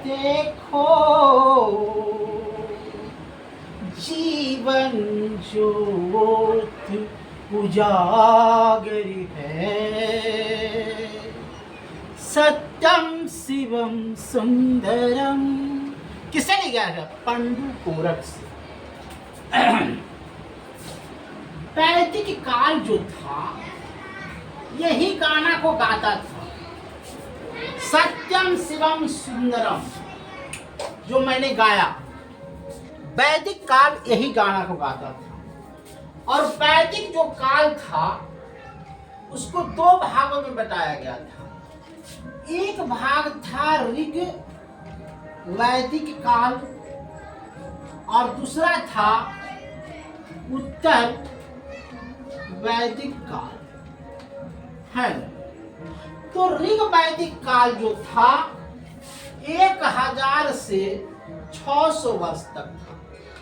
देखो जीवन ज्योति उजागर है, सत्यम शिवम सुंदरम। किसने लिखा है? पंडु कोरक से। वैदिक काल जो था यही गाना को गाता था, सत्यम शिवम सुंदरम जो मैंने गाया, वैदिक काल यही गाना को गाता था। और वैदिक जो काल था उसको दो भागों में बताया गया था। एक भाग था ऋग वैदिक काल और दूसरा था उत्तर वैदिक काल है। तो ऋग वैदिक काल जो था 1000 से 600 वर्ष तक था।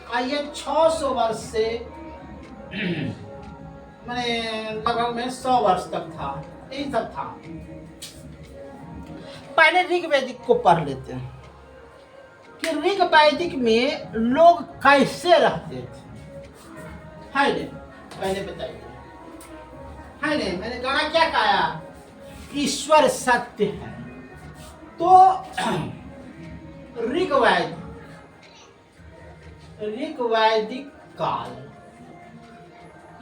और ये 600 वर्ष से मैंने लगभग में 100 वर्ष तक था, यही सब था। पहले ऋग वैदिक को पढ़ लेते हैं कि ऋग वैदिक में लोग कैसे रहते थे। है ने? पहले बताइए। है ने? मैंने गाना क्या गाया? ईश्वर सत्य है। तो ऋग वैदिक काल,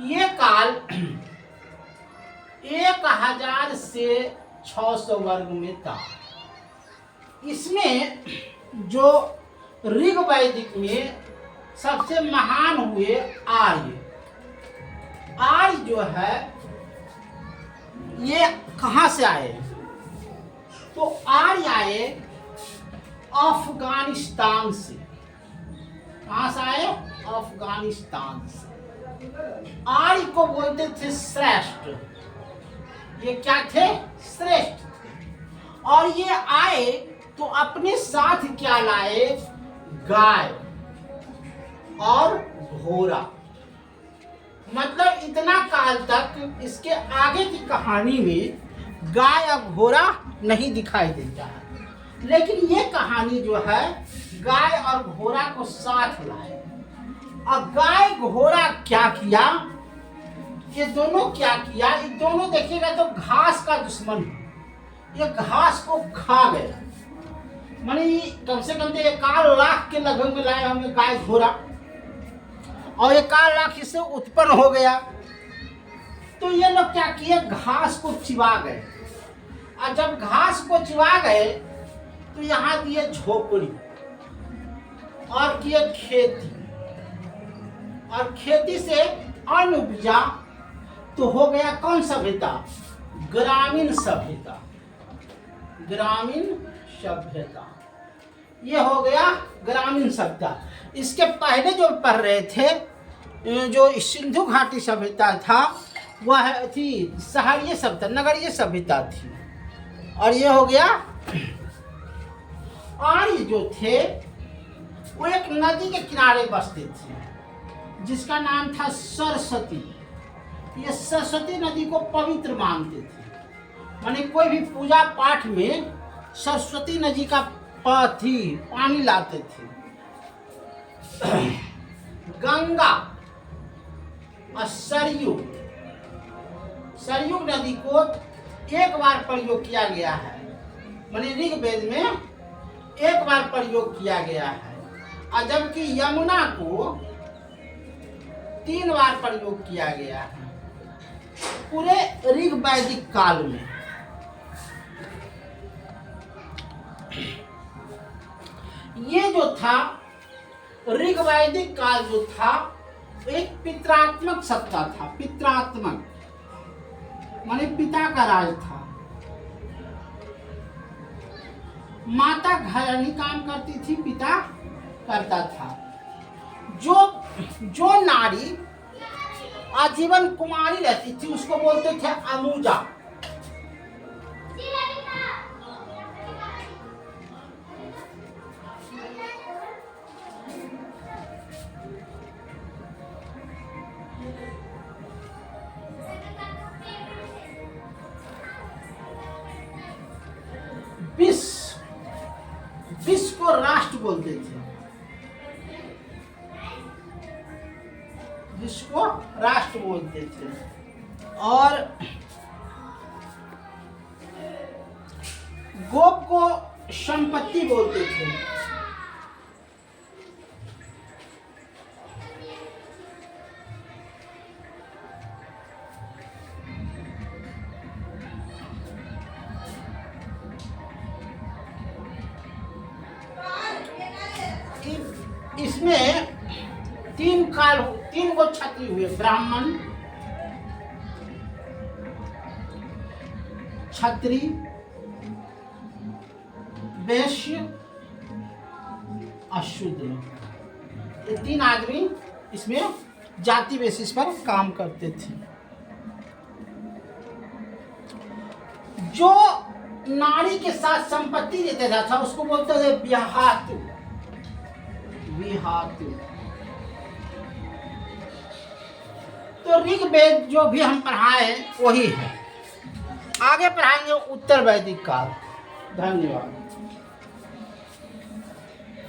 ये काल 1000 से 600 वर्ग में था। इसमें जो ऋग वैदिक में सबसे महान हुए आर्य। आर्य जो है ये कहाँ से आए? तो आर्य आए अफगानिस्तान से। कहाँ से आए? अफगानिस्तान से। आर्य को बोलते थे श्रेष्ठ। ये क्या थे? श्रेष्ठ थे। और ये आए तो अपने साथ क्या लाए? गाय और घोड़ा। मतलब इतना काल तक इसके आगे की कहानी में गाय और घोड़ा नहीं दिखाई देता है, लेकिन ये कहानी जो है गाय और घोड़ा को साथ लाए। और गाय घोड़ा क्या किया? ये दोनों क्या किया? ये दोनों देखिएगा तो घास का दुश्मन है। ये घास को खा गया। मानी कम से कम 1 लाख के लगभग में लाए हमने गाय घोड़ा, और 1 लाख इससे उत्पन्न हो गया। तो ये लोग क्या किए? घास को चिबा गए। और जब घास को चिबा गए तो यहाँ दिए झोपड़ी और किए खेती, और खेती से अन्न उपजा तो हो गया कौन सभ्यता? ग्रामीण सभ्यता। ग्रामीण सभ्यता, ये हो गया ग्रामीण सभ्यता। इसके पहले जो पढ़ रहे थे, जो सिंधु घाटी सभ्यता था वह थी शहरीय सभ्यता, नगरीय सभ्यता थी। और ये हो गया आर्य जो थे वो एक नदी के किनारे बसते थे जिसका नाम था सरस्वती। ये सरस्वती नदी को पवित्र मानते थे। माने कोई भी पूजा पाठ में सरस्वती नदी का पानी लाते थे। गंगा और सरयू नदी को एक बार प्रयोग किया गया है। माने ऋग्वेद में एक बार प्रयोग किया गया है, और जबकि यमुना को 3 बार प्रयोग किया गया है पूरे ऋग वैदिक काल में। ये जो था ऋग वैदिक काल जो था एक पितरात्मक सत्ता था। पितरात्मक माने पिता का राज था। माता घरानी काम करती थी, पिता करता था। जो नारी आजीवन कुमारी रहती थी उसको बोलते थे अमुजा। विष को राष्ट्र बोलते थे, जिसको राष्ट्र बोलते थे। और गोप को संपत्ति बोलते थे। इसमें तीन गो क्षत्रिय हुए, ब्राह्मण, क्षत्रिय, वैश्य, अशूद्र। ये तीन आदमी इसमें जाति बेसिस पर काम करते थे। जो नारी के साथ संपत्ति देता था उसको बोलते थे विहातु। विहातु। तो ऋग्वेद जो भी हम पढ़ाए वही है, आगे पढ़ाएंगे उत्तर वैदिक काल। धन्यवाद।